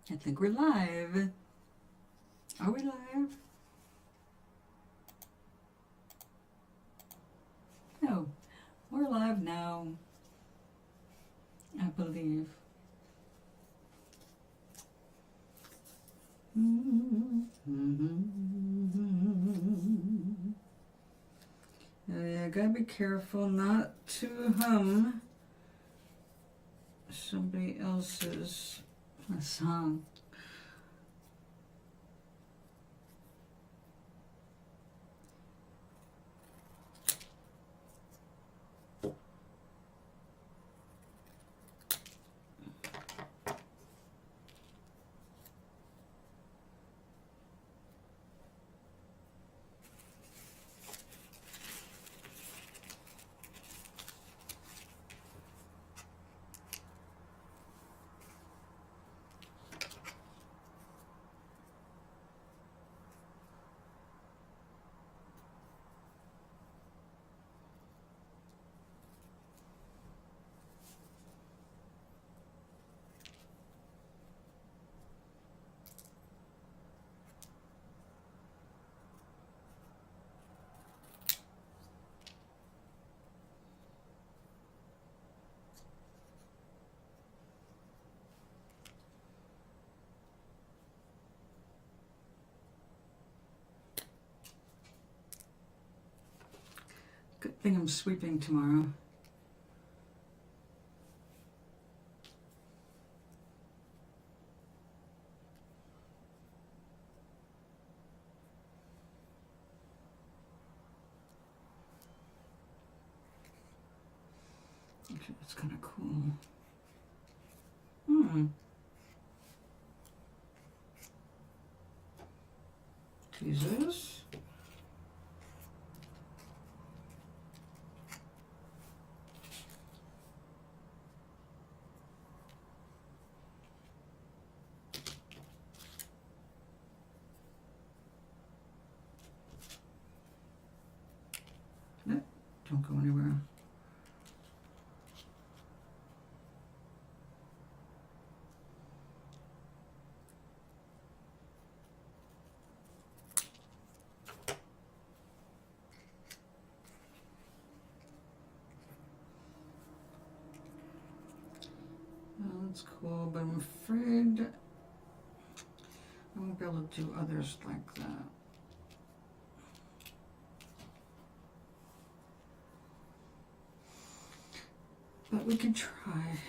I think we're live. Are we live? No, we're live now, I believe. Yeah, gotta be careful not to hum somebody else's song. Good thing I'm sweeping tomorrow. Actually, it's kind of cool. Jesus. No, don't go anywhere. Well, that's cool, but I'm afraid I won't be able to do others like that. But we could try.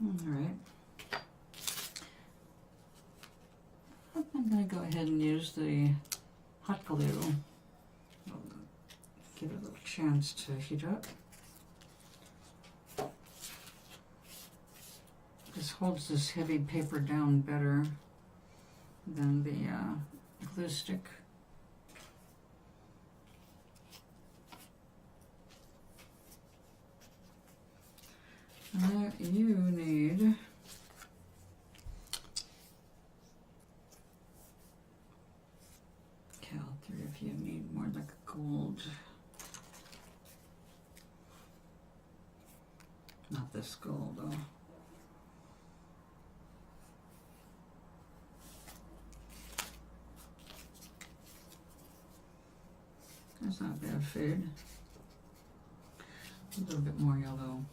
All right. I'm going to go ahead and use the hot glue. Give it a little chance to heat up. This holds this heavy paper down better than the glue stick. You need Cal, 3 of you need more like a gold. Not this gold though. That's not bad fade. A little bit more yellow.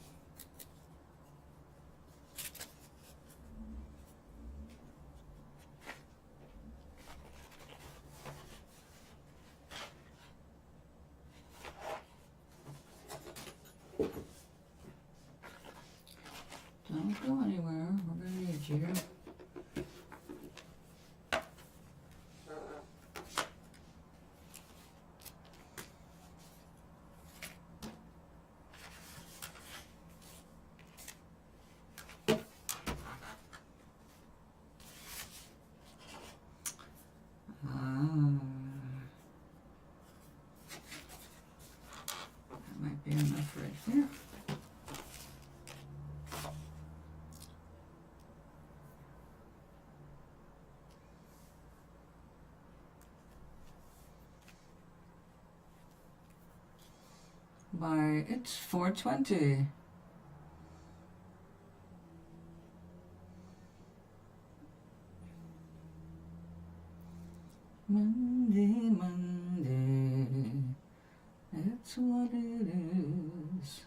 It's 4:20. Monday, Monday, it's what it is.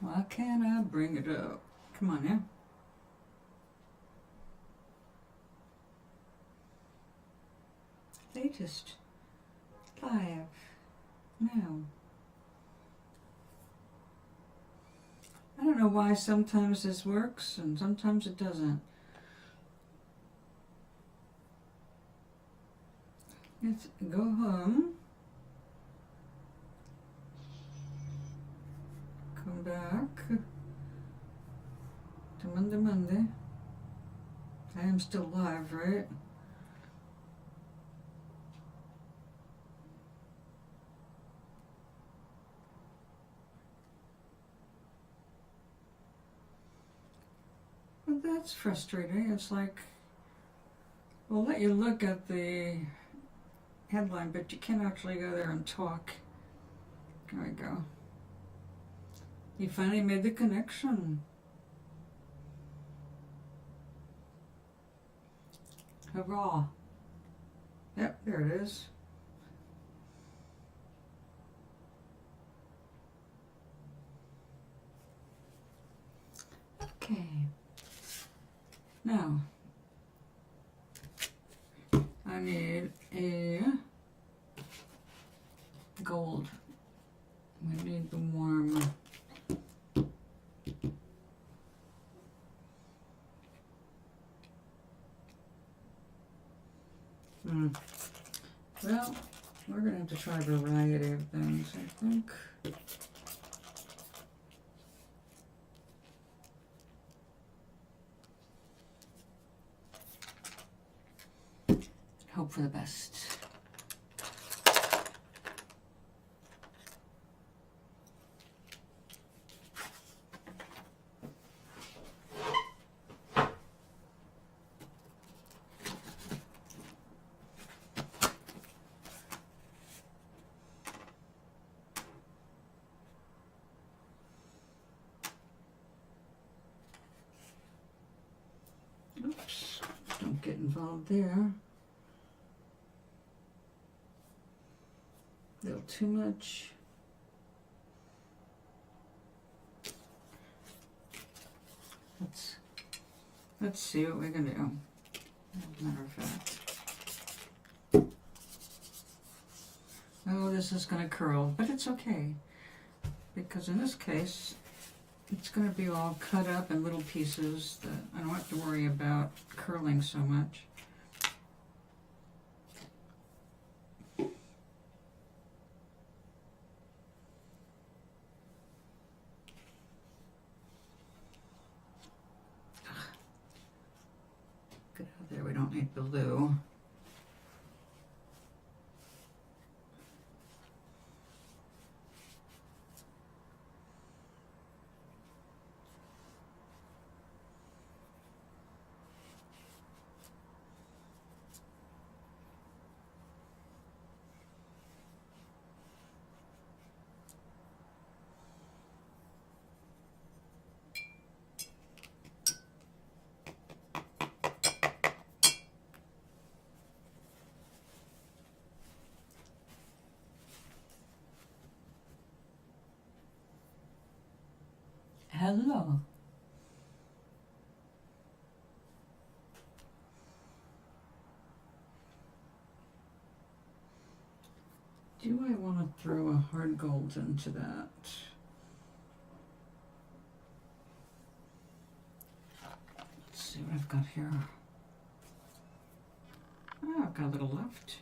Why can't I bring it up? Come on now. Latest live now. I don't know why sometimes this works and sometimes it doesn't. Let's go home. Come back to Monday. I am still live, right? Well, that's frustrating. It's like, we'll let you look at the headline, but you can't actually go there and talk. There we go. You finally made the connection. Hurrah. Yep, there it is. Okay. Now, I need a gold. We need the warm. Well, we're going to have to try a variety of things, I think. Hope for the best. Oops, don't get involved there. A little too much. Let's see what we can do. As a matter of fact. Oh, this is going to curl, but it's okay. Because in this case, it's going to be all cut up in little pieces that I don't have to worry about curling so much. Get out of there, we don't need blue. Hello. Do I want to throw a hard gold into that? Let's see what I've got here. Oh, I've got a little left.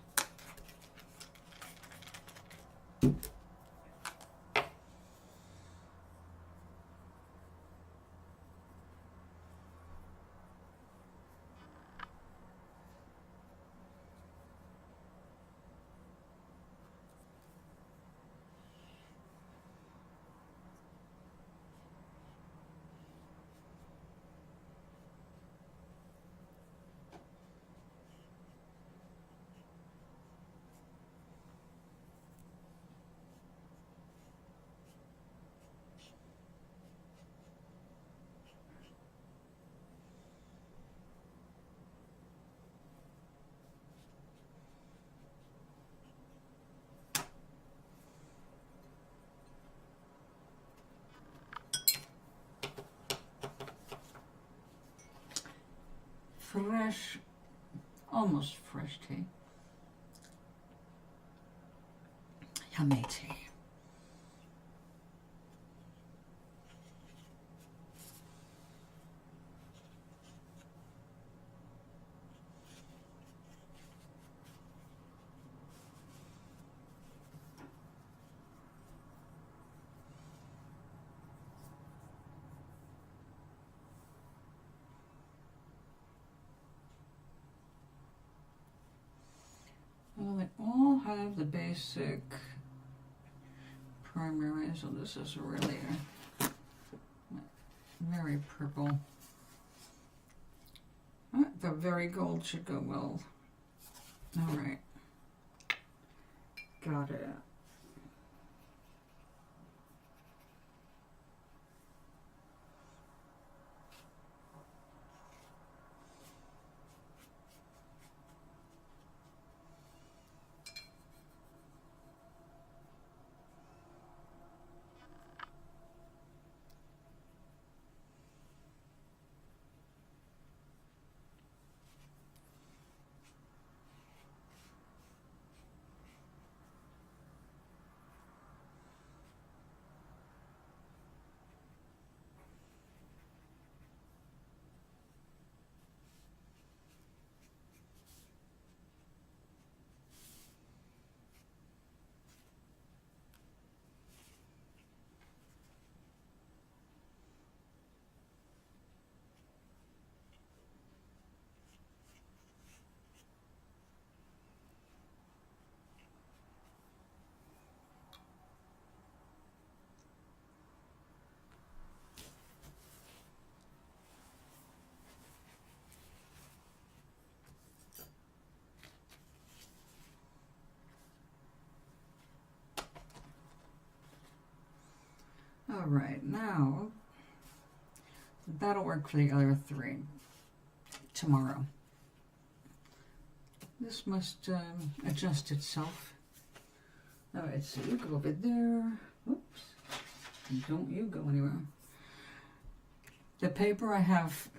fresh, almost fresh tea. Yummy tea. Well, they all have the basic primary, so this is really very purple. The very gold should go well. All right, got it. All right, now that'll work for the other three tomorrow. This must adjust itself. All right, so you go over there. Oops, don't you go anywhere. The paper I have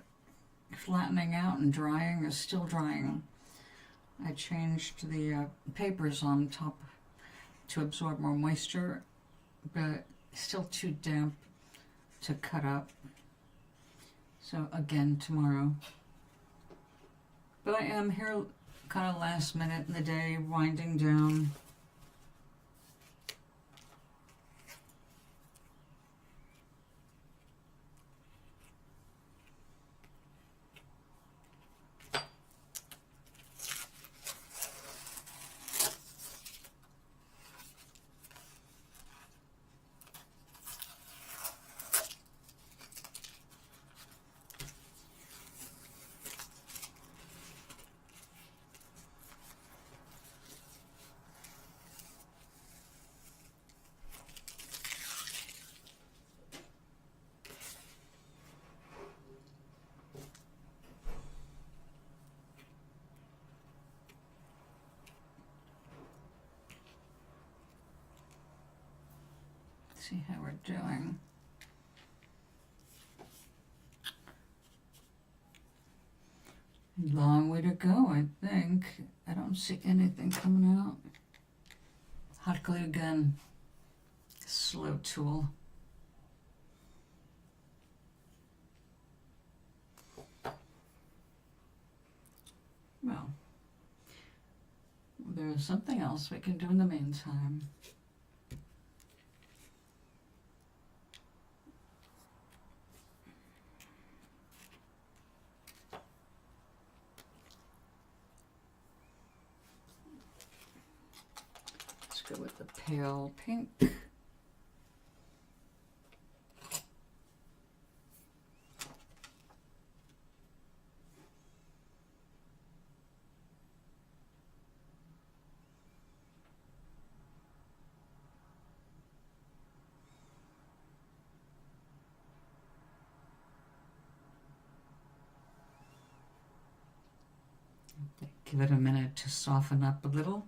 flattening out and drying is still drying. I changed the papers on top to absorb more moisture, but still too damp to cut up. So again, tomorrow. But I am here kind of last minute in the day, winding down. See how we're doing. Long way to go, I think. I don't see anything coming out. Hot glue gun, slow tool. Well, there's something else we can do in the meantime. Go with the pale pink. Give it a minute to soften up a little.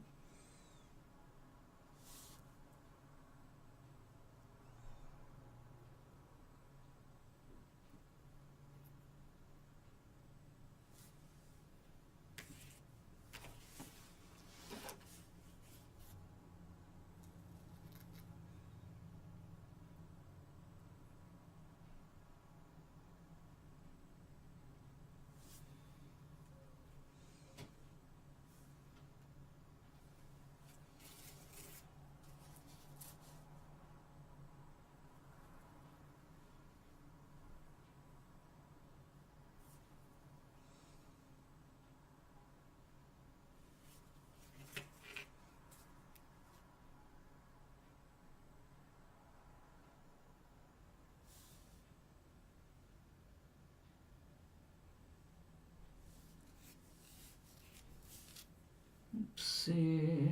see.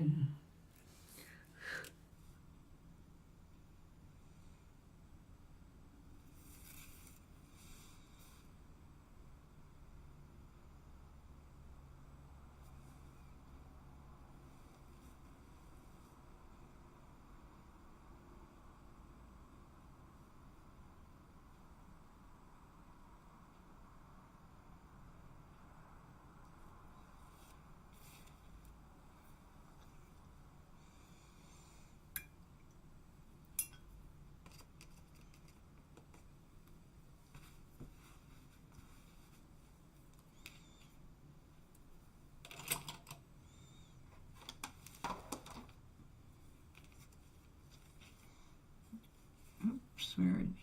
Oops, where did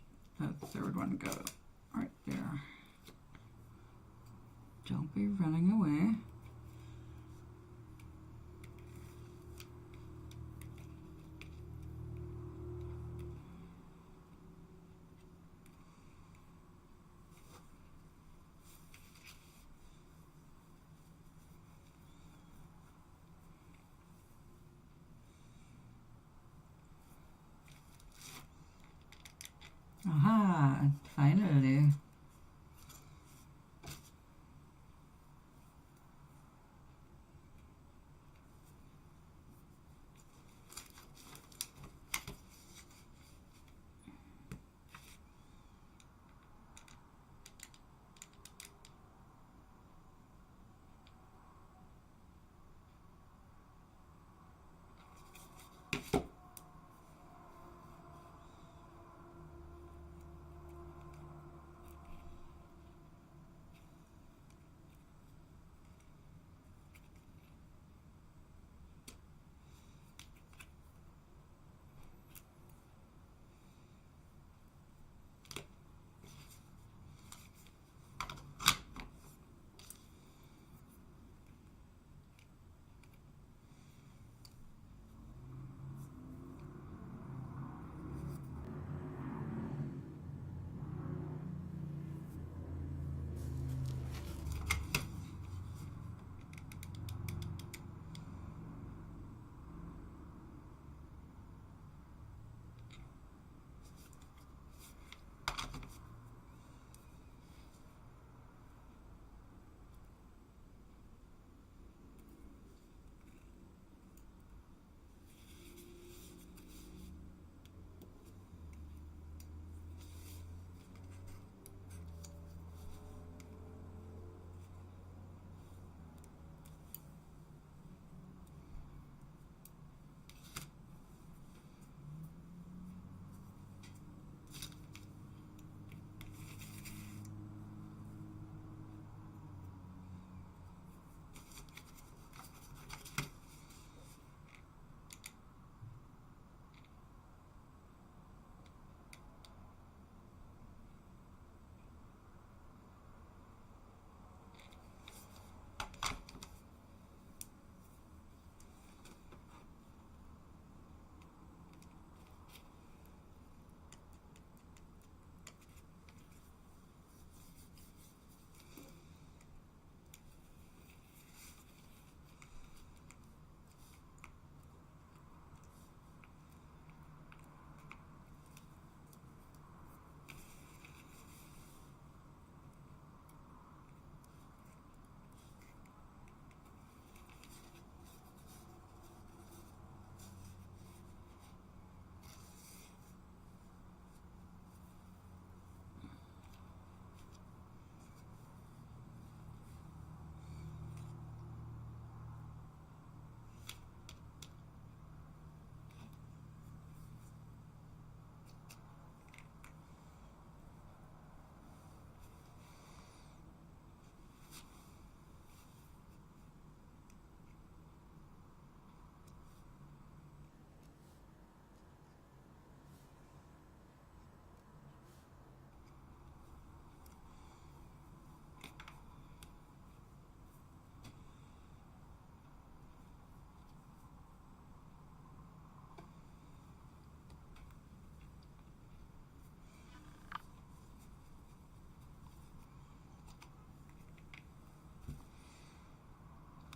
the third one go? Right there. Don't be running away. Aha, finally.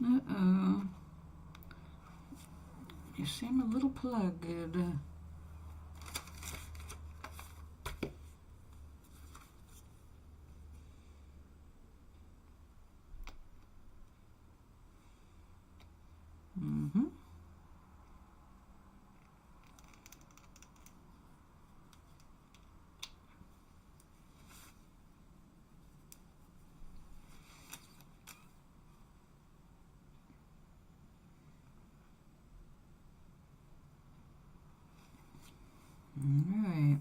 Uh-oh. You seem a little plugged. Mm-hmm. All right.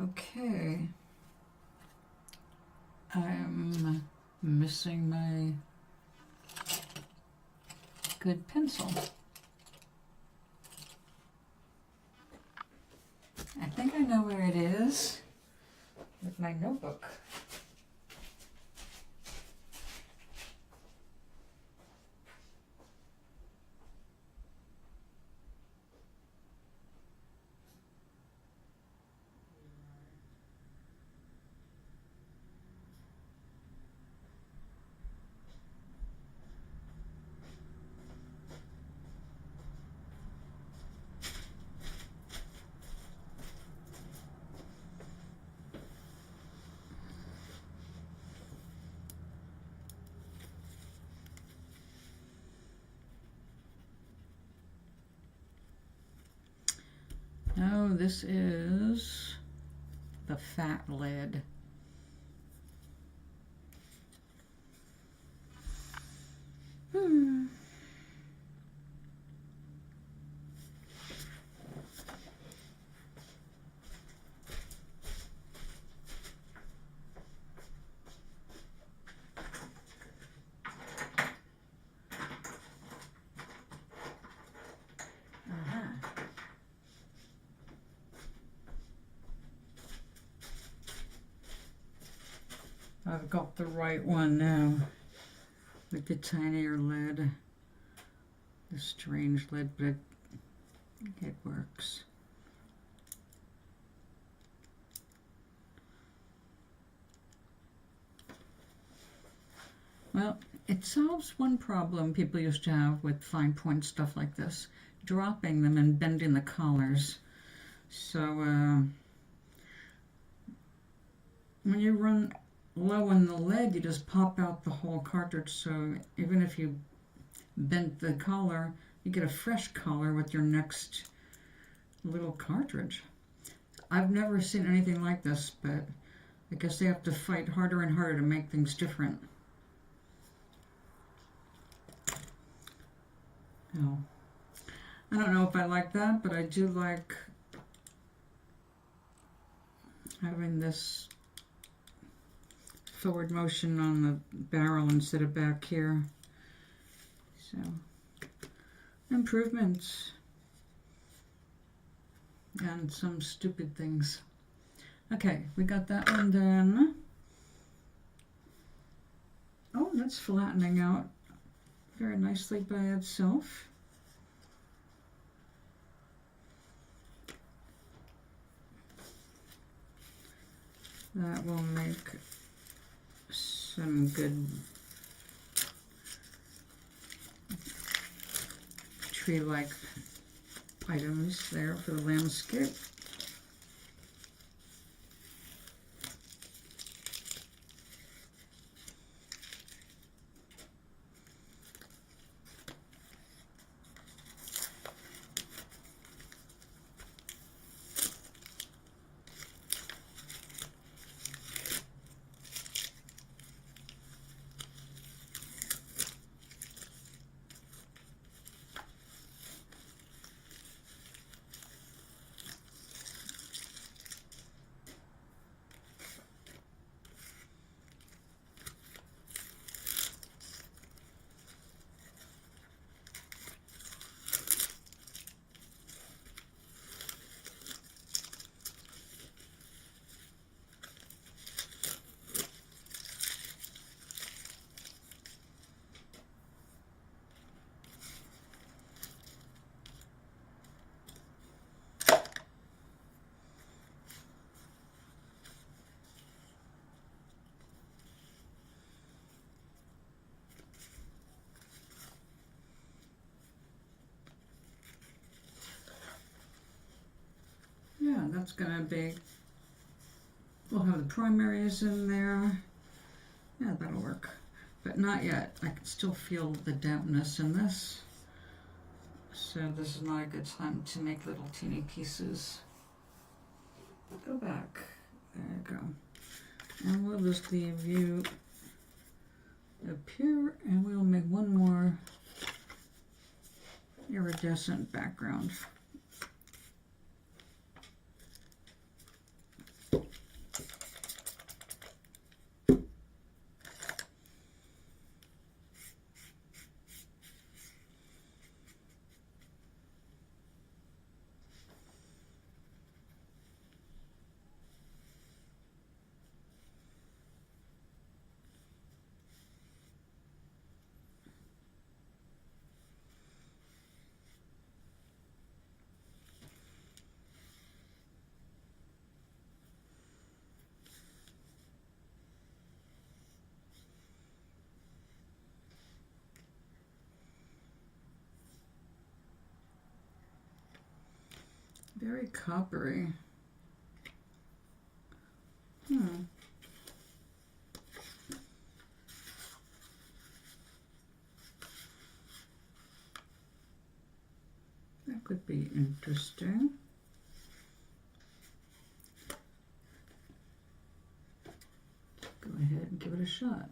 Okay. I'm missing my good pencil. I think I know where it is with my notebook. Oh, this is the fat lead. I've got the right one now, with the tinier lead, the strange lead, but it works. Well, it solves one problem people used to have with fine point stuff like this, dropping them and bending the collars. So when you run low on the lead, you just pop out the whole cartridge, so even if you bent the collar, you get a fresh collar with your next little cartridge. I've never seen anything like this, but I guess they have to fight harder and harder to make things different. Oh, I don't know if I like that, but I do like having this forward motion on the barrel instead of back here. So, improvements and some stupid things. Okay, we got that one done. Oh, that's flattening out very nicely by itself. That will make some good tree-like items there for the landscape. going to be, we'll have the primaries in there. Yeah, that'll work. But not yet. I can still feel the dampness in this. So this is not a good time to make little teeny pieces. Go back. There you go. And we'll just leave you up here, and we'll make one more iridescent background. Very coppery. That could be interesting. Go ahead and give it a shot.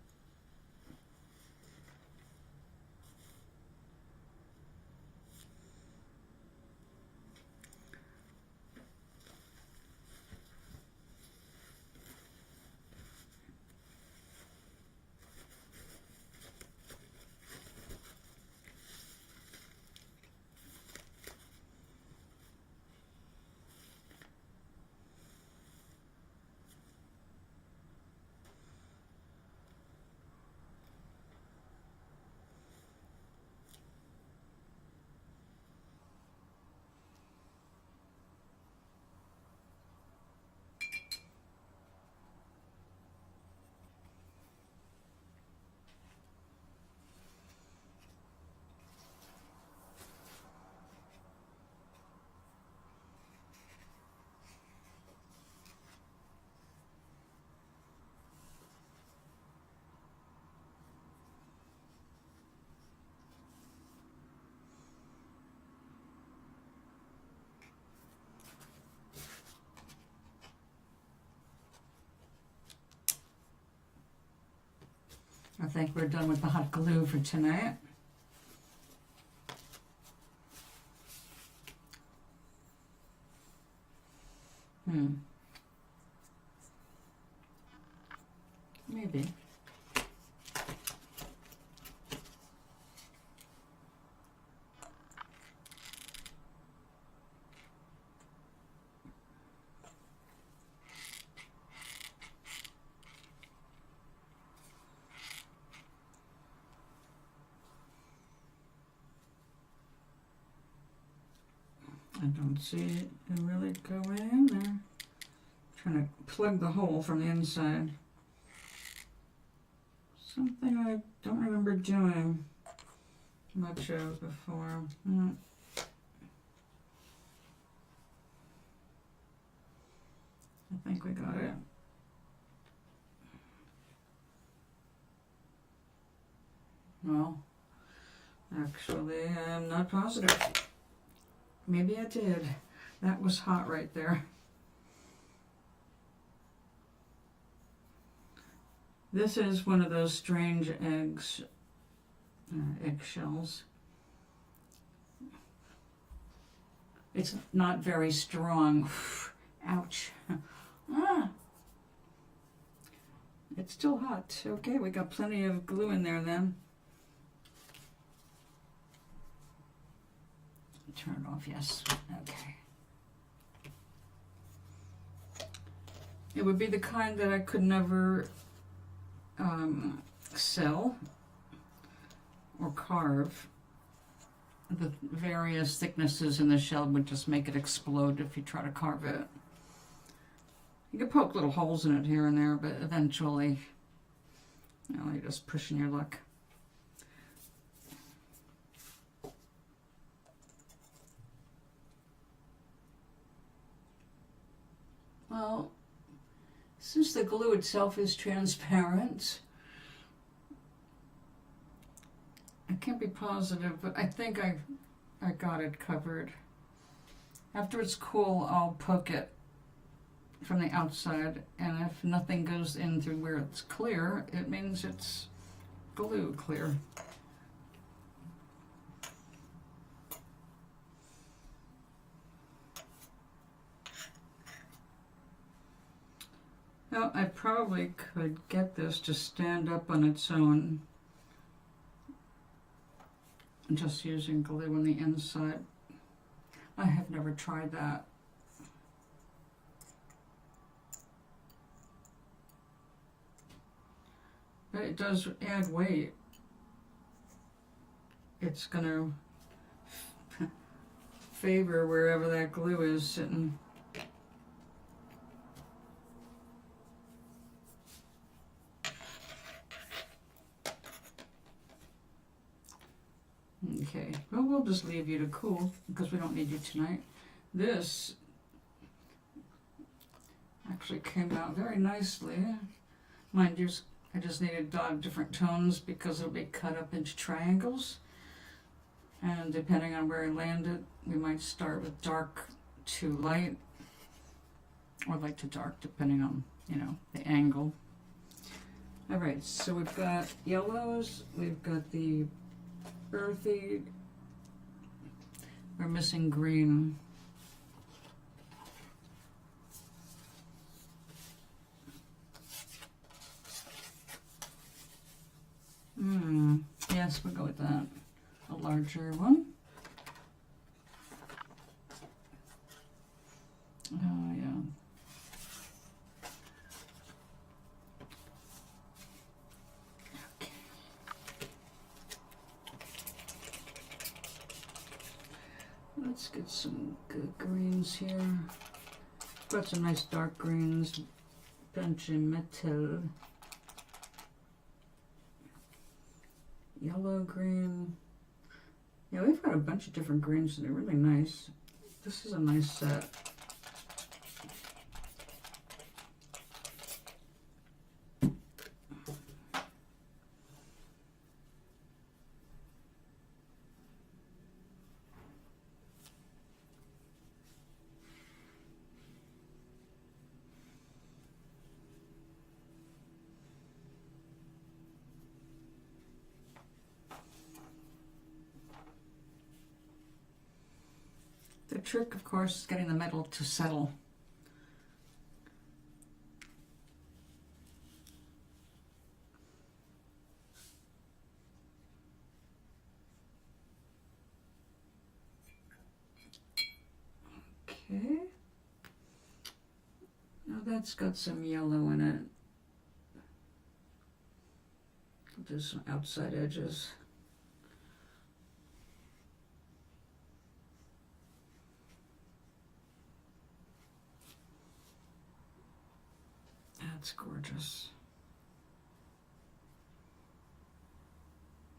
I think we're done with the hot glue for tonight. Maybe. I don't see it really going in there. Trying to plug the hole from the inside. Something I don't remember doing much of before. I think we got it. Well, actually, I'm not positive. Maybe I did. That was hot right there. This is one of those strange eggshells. It's not very strong. Ouch. It's still hot. Okay, we got plenty of glue in there then. Turn it off, yes. Okay. It would be the kind that I could never sell or carve. The various thicknesses in the shell would just make it explode if you try to carve it. You could poke little holes in it here and there, but eventually, you know, you're just pushing your luck. Well, since the glue itself is transparent, I can't be positive, but I think I got it covered. After it's cool, I'll poke it from the outside, and if nothing goes in through where it's clear, it means it's glue clear. Now, I probably could get this to stand up on its own, just using glue on the inside. I have never tried that. But it does add weight. It's going to favor wherever that glue is sitting. Okay, well, we'll just leave you to cool because we don't need you tonight. This actually came out very nicely. Mind you, I just needed different tones because it'll be cut up into triangles. And depending on where I landed, we might start with dark to light or light to dark, depending on, the angle. All right, so we've got yellows, we've got the earthy, we're missing green. Yes, we'll go with that. A larger one. Oh, yeah. Okay. Let's get some good greens here. Got some nice dark greens. Metal. Yellow, green. Yeah, we've got a bunch of different greens and they're really nice. This is a nice set. The trick, of course, is getting the metal to settle. Okay. Now that's got some yellow in it. There's some outside edges. That's gorgeous.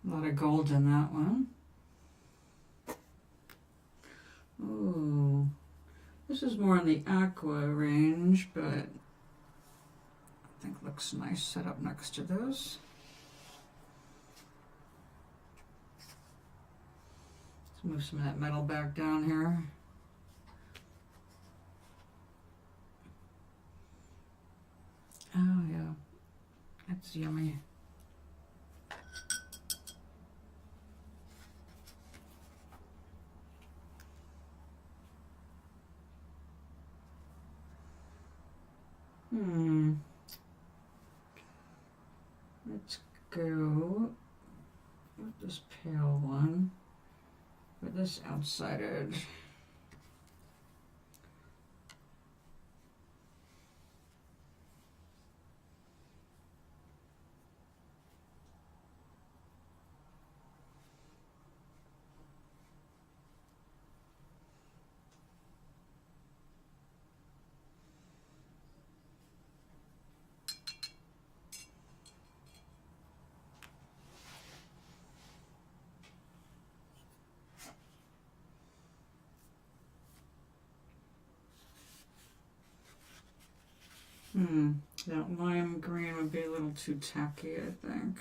A lot of gold in that one. Ooh, this is more in the aqua range, but I think looks nice set up next to those. Let's move some of that metal back down here. Oh yeah, that's yummy. Let's go with this pale one, with this outside edge. That lime green would be a little too tacky, I think.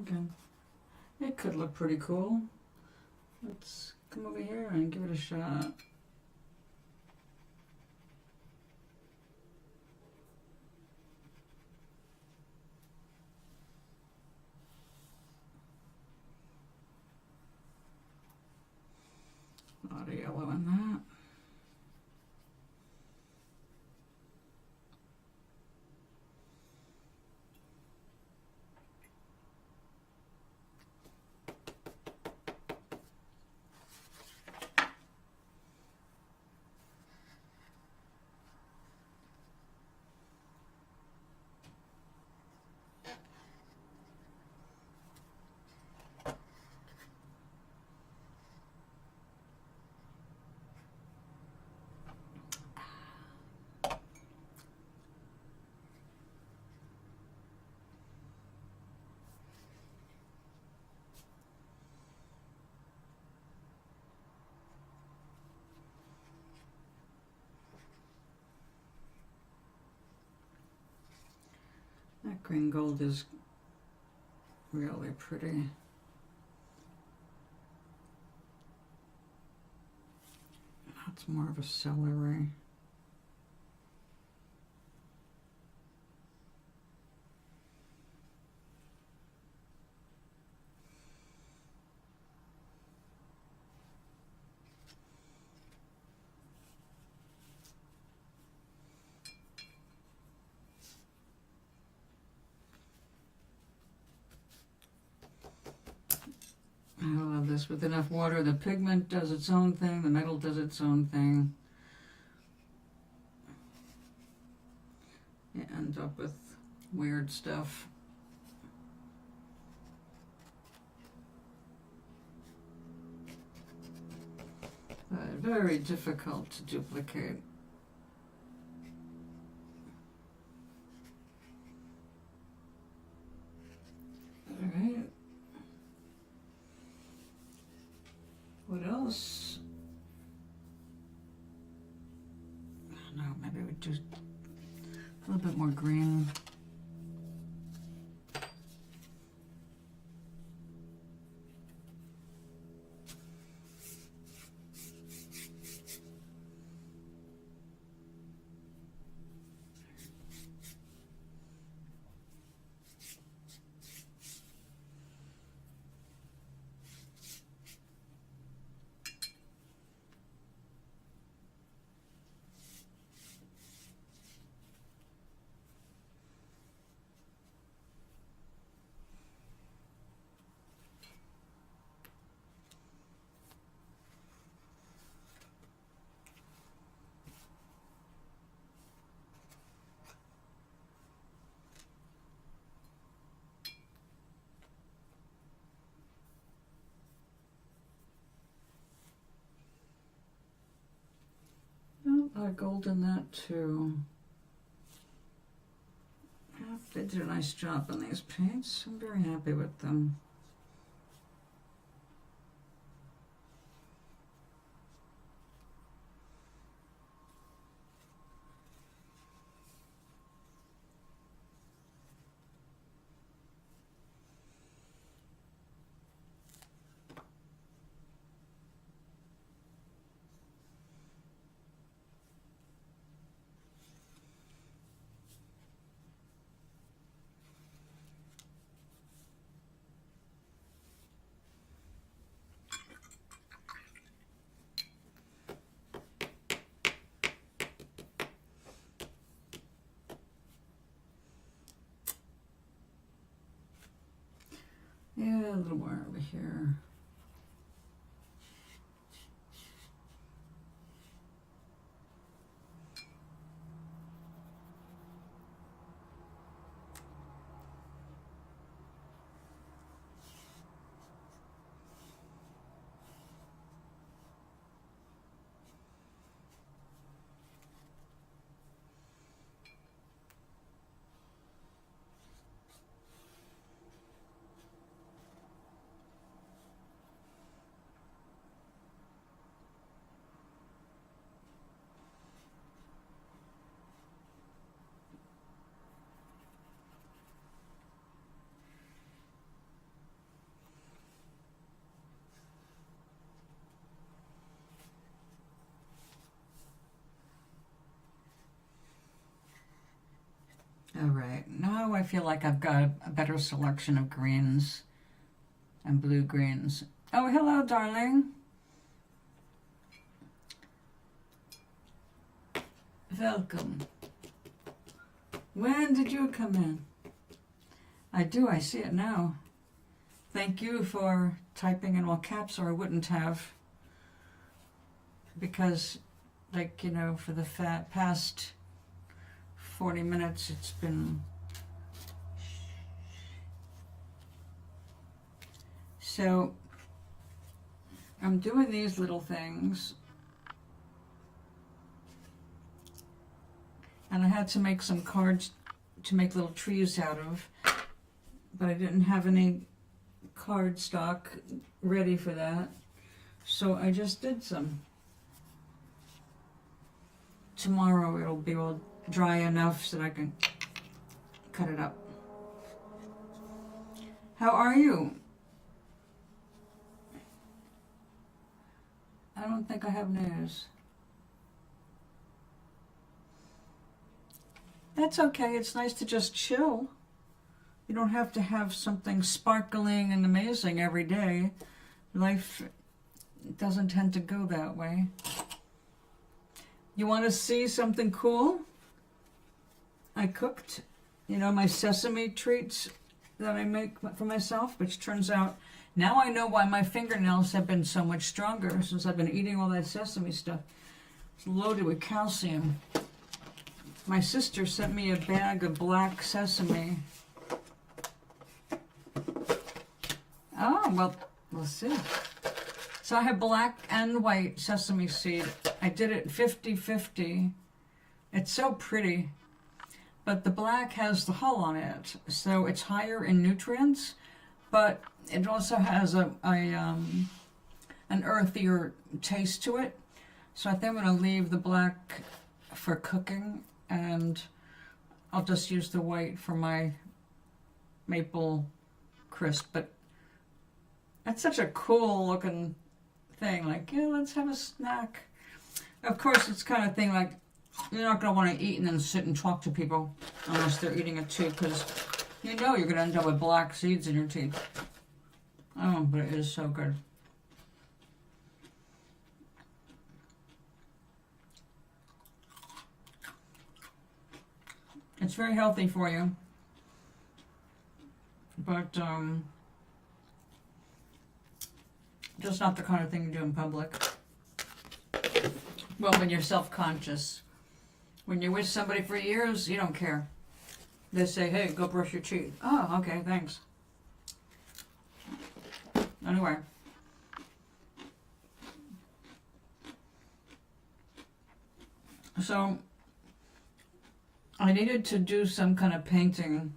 Again, it could look pretty cool. Let's come over here and give it a shot. A lot of yellow in that. That green gold is really pretty. That's more of a celery. I love this. With enough water, the pigment does its own thing, the metal does its own thing. You end up with weird stuff. But very difficult to duplicate. Alright. What else? I don't know, maybe we do a little bit more green. A lot of gold in that too. Yeah, they did a nice job on these paints. I'm very happy with them. Yeah, a little more over here. I feel like I've got a better selection of greens and blue greens. Oh, hello, darling. Welcome. When did you come in? I see it now. Thank you for typing in all caps, or I wouldn't have. Because, like, you know, for the past 40 minutes, it's been... So, I'm doing these little things. And I had to make some cards to make little trees out of. But I didn't have any cardstock ready for that. So I just did some. Tomorrow it'll be all dry enough so that I can cut it up. How are you? I don't think I have news. That's okay. It's nice to just chill. You don't have to have something sparkling and amazing every day. Life doesn't tend to go that way. You want to see something cool? I cooked, you know, my sesame treats that I make for myself, which turns out, now I know why my fingernails have been so much stronger since I've been eating all that sesame stuff. It's loaded with calcium. My sister sent me a bag of black sesame. Oh, well, we'll see. So I have black and white sesame seed. I did it 50-50. It's so pretty. But the black has the hull on it, so it's higher in nutrients, but it also has an earthier taste to it. So I think I'm going to leave the black for cooking, and I'll just use the white for my maple crisp. But that's such a cool looking thing. Like, yeah, let's have a snack. Of course, it's kind of thing like, you're not going to want to eat and then sit and talk to people unless they're eating it too, because you know you're going to end up with black seeds in your teeth. Oh, but it is so good. It's very healthy for you. But, just not the kind of thing you do in public. Well, when you're self-conscious. When you're with somebody for years, you don't care. They say, hey, go brush your teeth. Oh, okay, thanks. Anyway. So, I needed to do some kind of painting.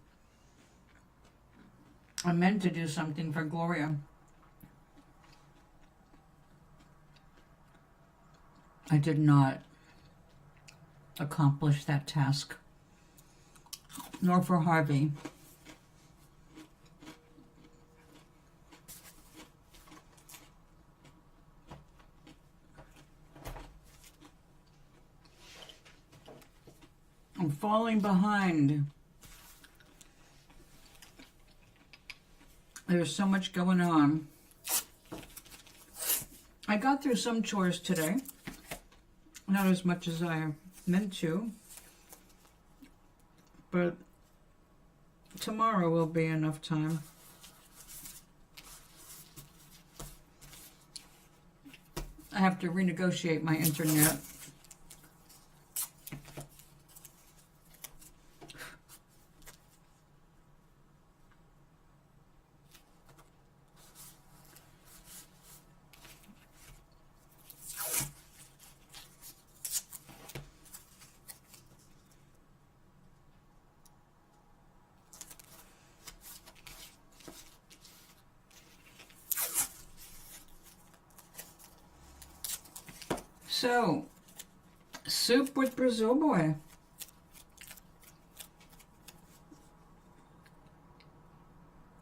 I meant to do something for Gloria. I did not accomplish that task, nor for Harvey. I'm falling behind. There's so much going on. I got through some chores today. Not as much as I meant to, but tomorrow will be enough time. I have to renegotiate my internet. So, soup with Brazil boy.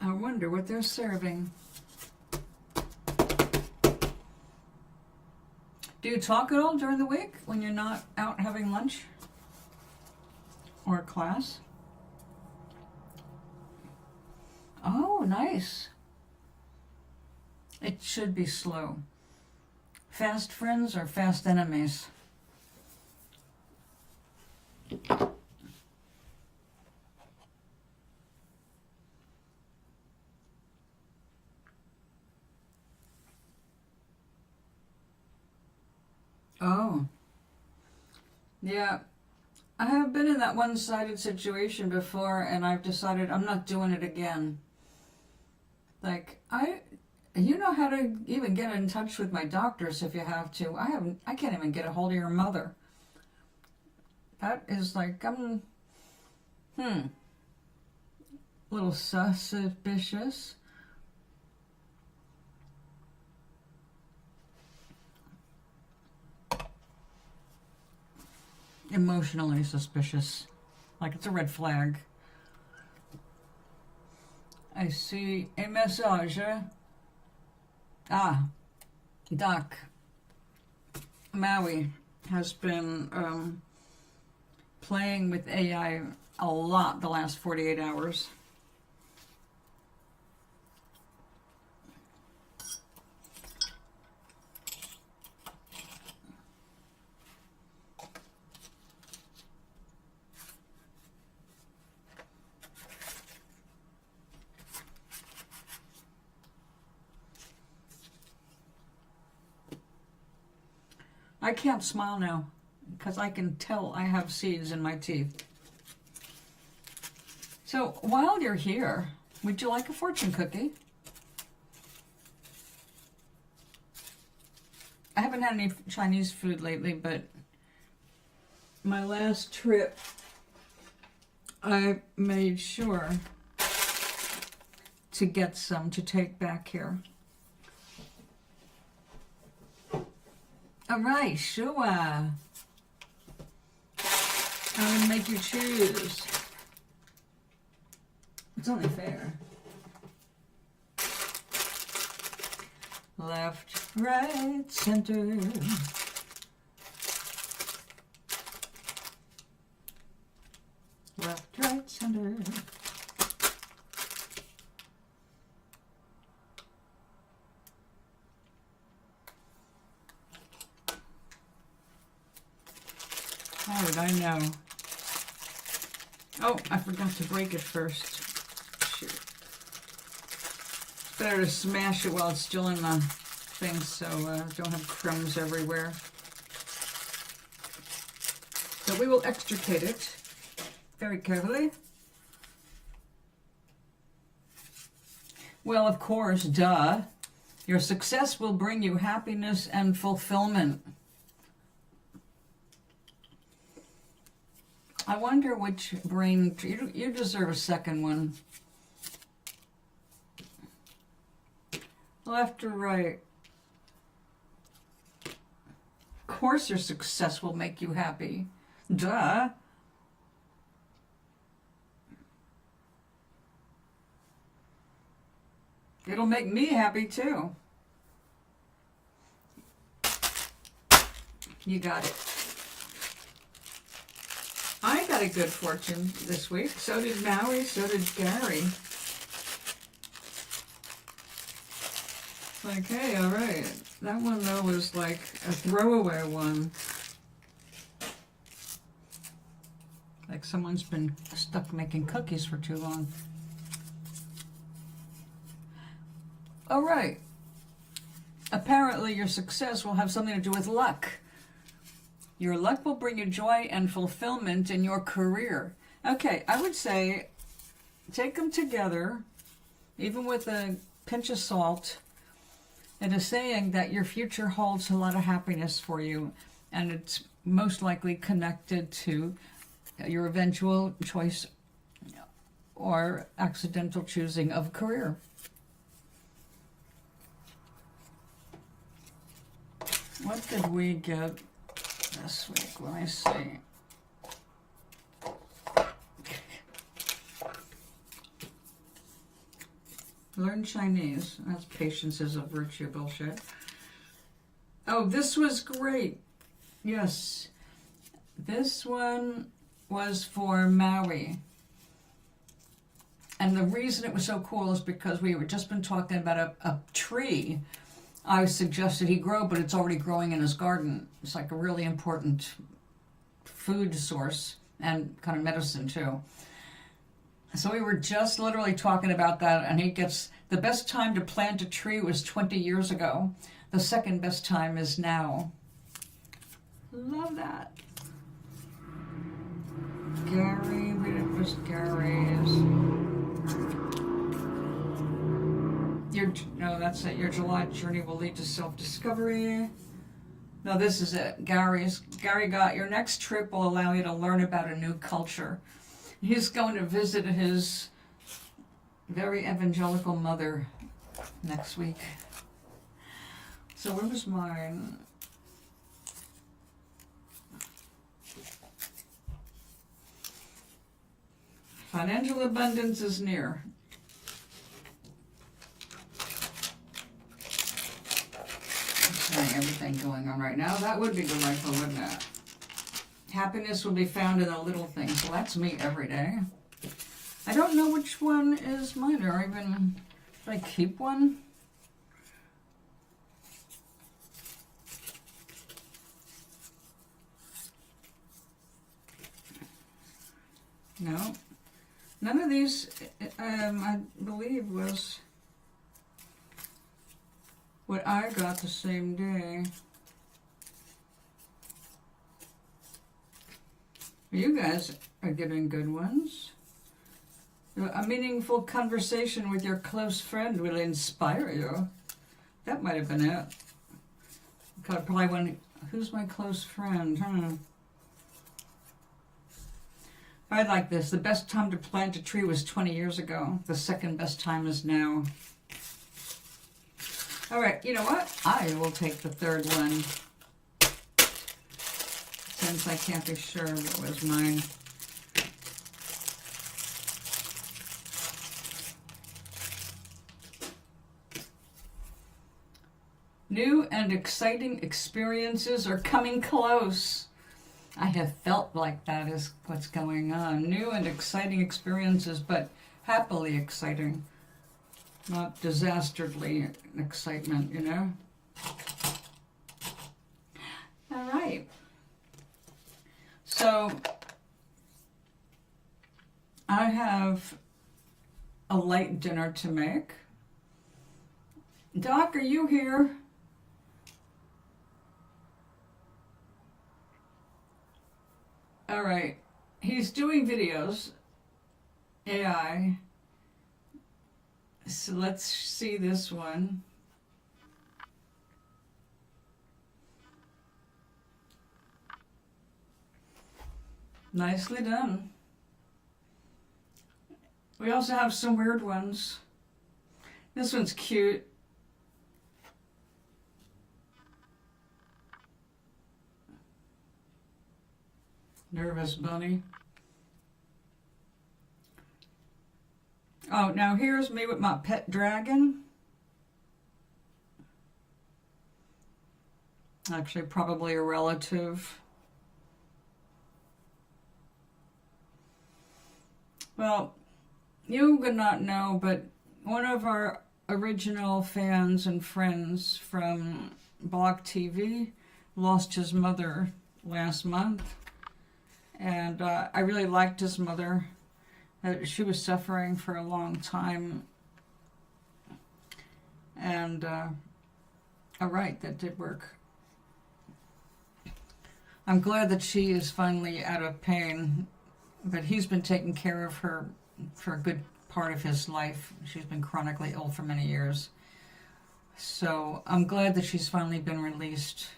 I wonder what they're serving. Do you talk at all during the week when you're not out having lunch or class? Oh, nice. It should be slow. Fast friends or fast enemies? Oh. Yeah. I have been in that one-sided situation before, and I've decided I'm not doing it again. Like, you know how to even get in touch with my doctors if you have to. I can't even get a hold of your mother. That is like, a little suspicious. Emotionally suspicious. Like it's a red flag. I see a message. Doc. Maui has been playing with AI a lot the last 48 hours. I can't smile now because I can tell I have seeds in my teeth. So while you're here, would you like a fortune cookie? I haven't had any Chinese food lately, but my last trip, I made sure to get some to take back here. All right, sure. I'm going to make you choose. It's only fair. Left, right, center. Left, right, center. How did I know? Oh, I forgot to break it first. Shoot. It's better to smash it while it's still in the thing so don't have crumbs everywhere. So we will extricate it very carefully. Well, of course, duh. Your success will bring you happiness and fulfillment. I wonder which brain... You deserve a second one. Left or right? Of course your success will make you happy. Duh. It'll make me happy too. You got it. I got a good fortune this week. So did Maui, so did Gary. Like, hey, all right. That one, though, was like a throwaway one. Like someone's been stuck making cookies for too long. All right. Apparently, your success will have something to do with luck. Your luck will bring you joy and fulfillment in your career. Okay, I would say take them together, even with a pinch of salt. It is saying that your future holds a lot of happiness for you, and it's most likely connected to your eventual choice or accidental choosing of career. What did we get this week? Let me see. Learn Chinese. That's patience is a virtue bullshit. Oh, this was great. Yes. This one was for Maui. And the reason it was so cool is because we had just been talking about a tree I suggested he grow, but it's already growing in his garden. It's like a really important food source and kind of medicine too. So we were just literally talking about that, and he gets, the best time to plant a tree was 20 years ago. The second best time is now. Love that. Gary, read it was Gary's. No, that's it. Your July journey will lead to self-discovery. No, this is it. Gary got, your next trip will allow you to learn about a new culture. He's going to visit his very evangelical mother next week. So where was mine? Financial abundance is near. Everything going on right now. That would be delightful, wouldn't it? Happiness will be found in the little things. Well, that's me every day. I don't know which one is mine, or even if I keep one. No. None of these, I believe, was what I got the same day. You guys are getting good ones. A meaningful conversation with your close friend will inspire you. That might have been it. Probably one, who's my close friend? I like this. The best time to plant a tree was 20 years ago. The second best time is now. All right, you know what? I will take the third one, since I can't be sure what was mine. New and exciting experiences are coming close. I have felt like that is what's going on. New and exciting experiences, but happily exciting. Not disastrously excitement, you know? All right. So, I have a light dinner to make. Doc, are you here? All right. He's doing videos, AI. So let's see this one. Nicely done. We also have some weird ones. This one's cute. Nervous bunny. Oh, now here's me with my pet dragon. Actually, probably a relative. Well, you would not know, but one of our original fans and friends from Block TV lost his mother last month. And I really liked his mother. She was suffering for a long time. And, all right, that did work. I'm glad that she is finally out of pain, but he's been taking care of her for a good part of his life. She's been chronically ill for many years. So I'm glad that she's finally been released.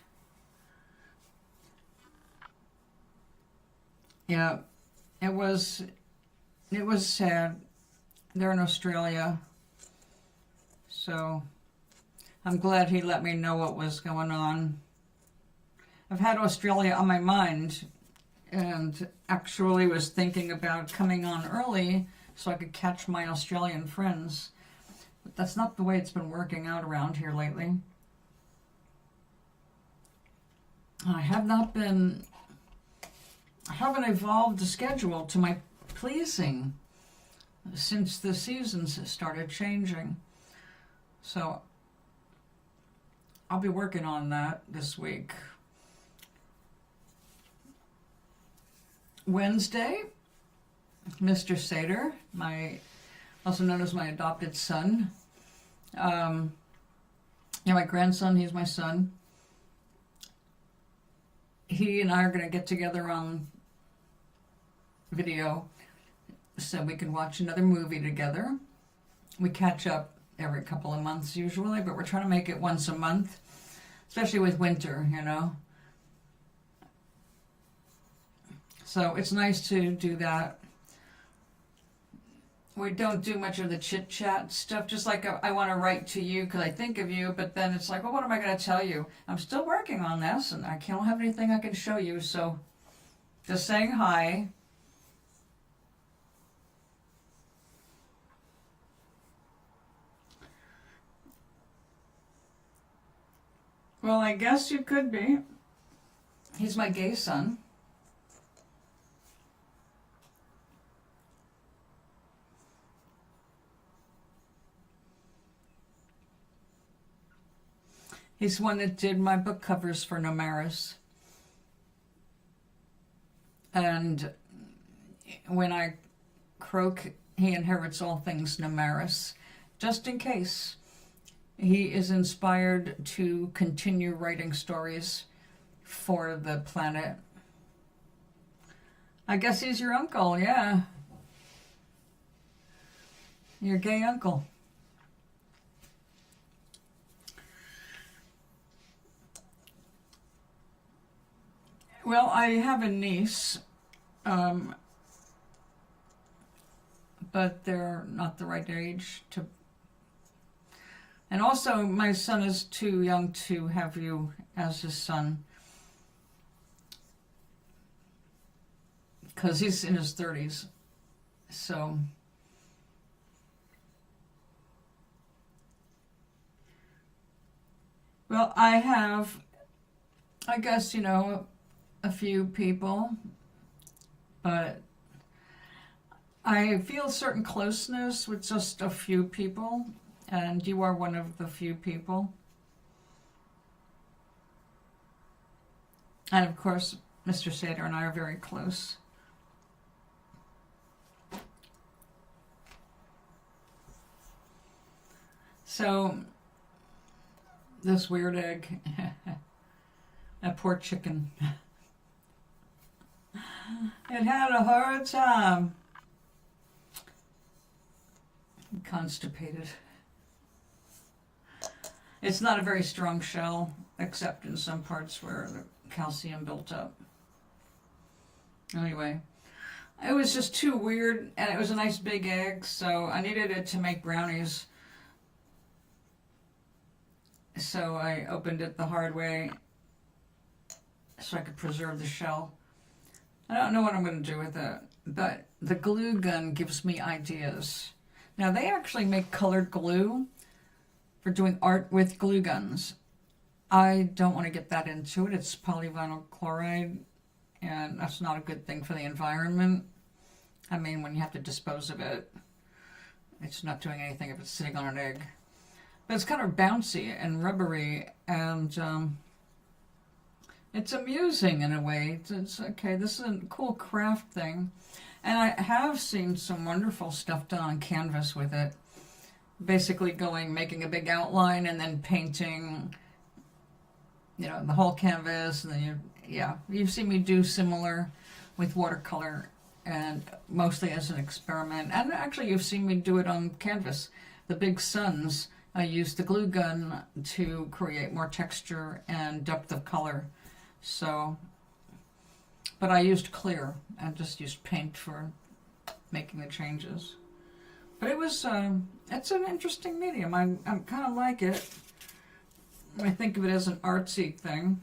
Yeah, it was sad. They're in Australia. So I'm glad he let me know what was going on. I've had Australia on my mind and actually was thinking about coming on early so I could catch my Australian friends. But that's not the way it's been working out around here lately. I haven't evolved the schedule to my pleasing. since the seasons started changing. So I'll be working on that this week. Wednesday, Mr. Sater, also known as my adopted son. My grandson, he's my son. He and I are going to get together on video so we can watch another movie together. We catch up every couple of months usually, but we're trying to make it once a month, especially with winter, So it's nice to do that. We don't do much of the chit-chat stuff, just like I want to write to you because I think of you, but then it's like, well, what am I going to tell you? I'm still working on this, and I can't have anything I can show you, so just saying hi. Well, I guess you could be. He's my gay son. He's one that did my book covers for Nomaris. And when I croak, he inherits all things Nomaris, just in case. He is inspired to continue writing stories for the planet. I guess he's your uncle, yeah. Your gay uncle. Well, I have a niece, but they're not the right age to... And also, my son is too young to have you as his son, because he's in his 30s, so... Well, I have, I guess, a few people, but I feel certain closeness with just a few people, and you are one of the few people. And of course, Mr. Sater and I are very close. So, this weird egg, a poor chicken. It had a hard time. Constipated. It's not a very strong shell, except in some parts where the calcium built up. Anyway, it was just too weird, and it was a nice big egg, so I needed it to make brownies. So I opened it the hard way so I could preserve the shell. I don't know what I'm going to do with it, but the glue gun gives me ideas. Now, they actually make colored glue for doing art with glue guns. I don't want to get that into it. It's polyvinyl chloride, and that's not a good thing for the environment. I mean, when you have to dispose of it, it's not doing anything if it's sitting on an egg. But it's kind of bouncy and rubbery, and it's amusing in a way. It's okay, this is a cool craft thing. And I have seen some wonderful stuff done on canvas with it. Basically making a big outline and then painting, the whole canvas. And then you've seen me do similar with watercolor, and mostly as an experiment. And actually you've seen me do it on canvas. The big suns, I used the glue gun to create more texture and depth of color. So, but I used clear and just used paint for making the changes. But it was, it's an interesting medium. I kind of like it. I think of it as an artsy thing.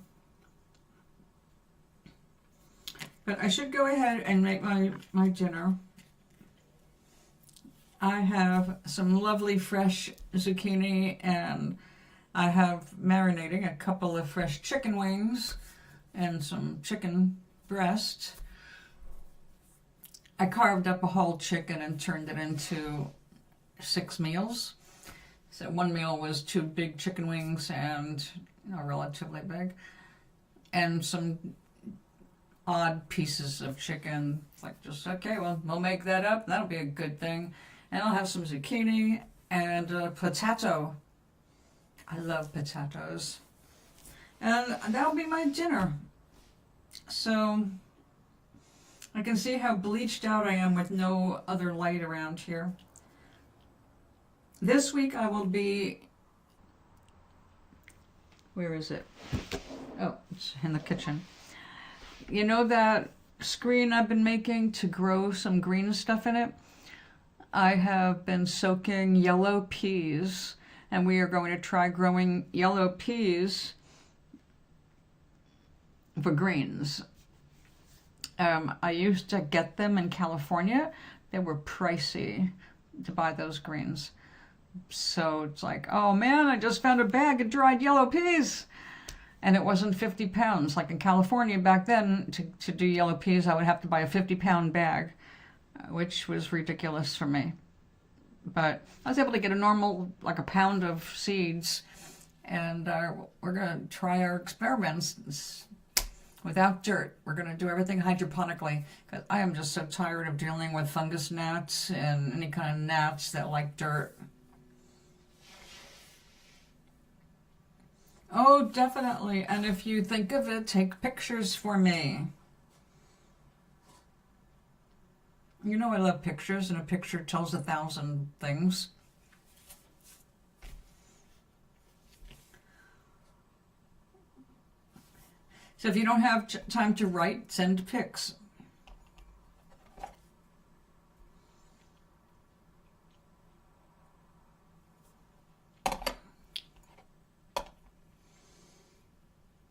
But I should go ahead and make my dinner. I have some lovely fresh zucchini, and I have marinating a couple of fresh chicken wings and some chicken breast. I carved up a whole chicken and turned it into 6 meals. So one meal was 2 big chicken wings and, relatively big, and some odd pieces of chicken. Like, just, okay, well, we'll make that up. That'll be a good thing. And I'll have some zucchini and a potato. I love potatoes. And that'll be my dinner. So I can see how bleached out I am with no other light around here. This week I will be, where is it? Oh, it's in the kitchen. You know that screen I've been making to grow some green stuff in it? I have been soaking yellow peas, and we are going to try growing yellow peas for greens. I used to get them in California. They were pricey to buy those greens. So it's like, oh man, I just found a bag of dried yellow peas. And it wasn't 50 pounds. Like in California back then, to do yellow peas, I would have to buy a 50-pound bag, which was ridiculous for me. But I was able to get a normal, like a pound of seeds. And we're going to try our experiments without dirt. We're going to do everything hydroponically, because I am just so tired of dealing with fungus gnats and any kind of gnats that like dirt. Oh, definitely. And if you think of it, take pictures for me. You know I love pictures, and a picture tells 1,000 things. So if you don't have time to write, send pics.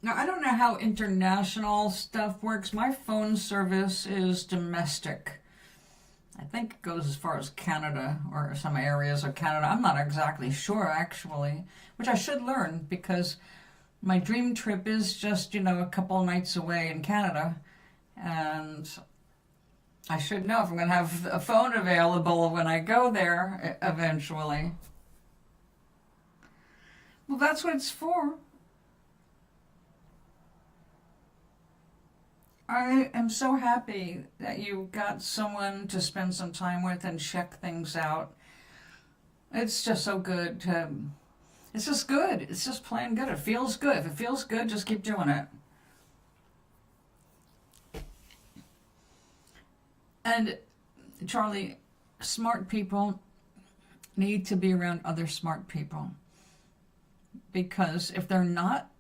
Now, I don't know how international stuff works. My phone service is domestic. I think it goes as far as Canada, or some areas of Canada. I'm not exactly sure, actually, which I should learn, because my dream trip is just, a couple nights away in Canada. And I should know if I'm going to have a phone available when I go there eventually. Well, that's what it's for. I am so happy that you got someone to spend some time with and check things out. It's just so good to, it's just good. It's just plain good. It feels good. If it feels good, just keep doing it. And Charlie, smart people need to be around other smart people. Because if they're not,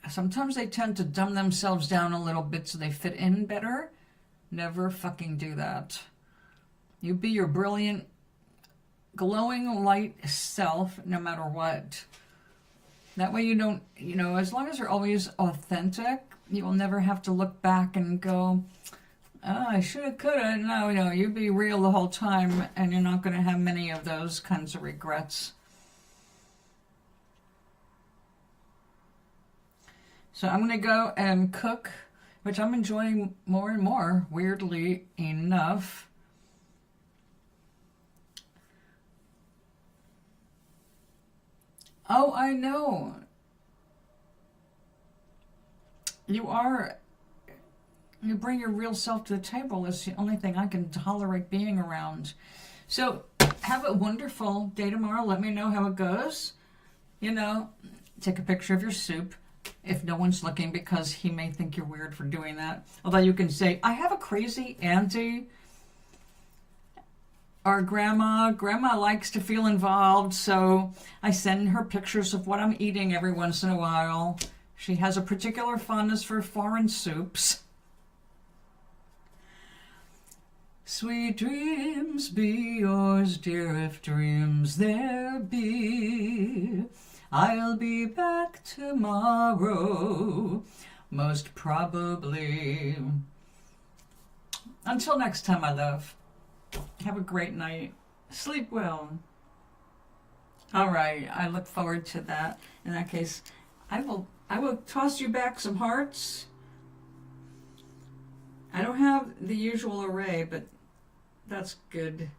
sometimes they tend to dumb themselves down a little bit so they fit in better. Never fucking do that. You be your brilliant, glowing light self no matter what. That way you don't, as long as you're always authentic, you will never have to look back and go, oh, I shoulda, coulda. No, you be real the whole time, and you're not going to have many of those kinds of regrets. So I'm going to go and cook, which I'm enjoying more and more, weirdly enough. Oh, I know. You bring your real self to the table. It's the only thing I can tolerate being around. So have a wonderful day tomorrow. Let me know how it goes. Take a picture of your soup. If no one's looking, because he may think you're weird for doing that. Although you can say, I have a crazy auntie or grandma. Grandma likes to feel involved, so I send her pictures of what I'm eating every once in a while. She has a particular fondness for foreign soups. Sweet dreams be yours, dear, if dreams there be. I'll be back tomorrow, most probably. Until next time, my love. Have a great night. Sleep well. All right, I look forward to that. In that case, I will toss you back some hearts. I don't have the usual array, but that's good.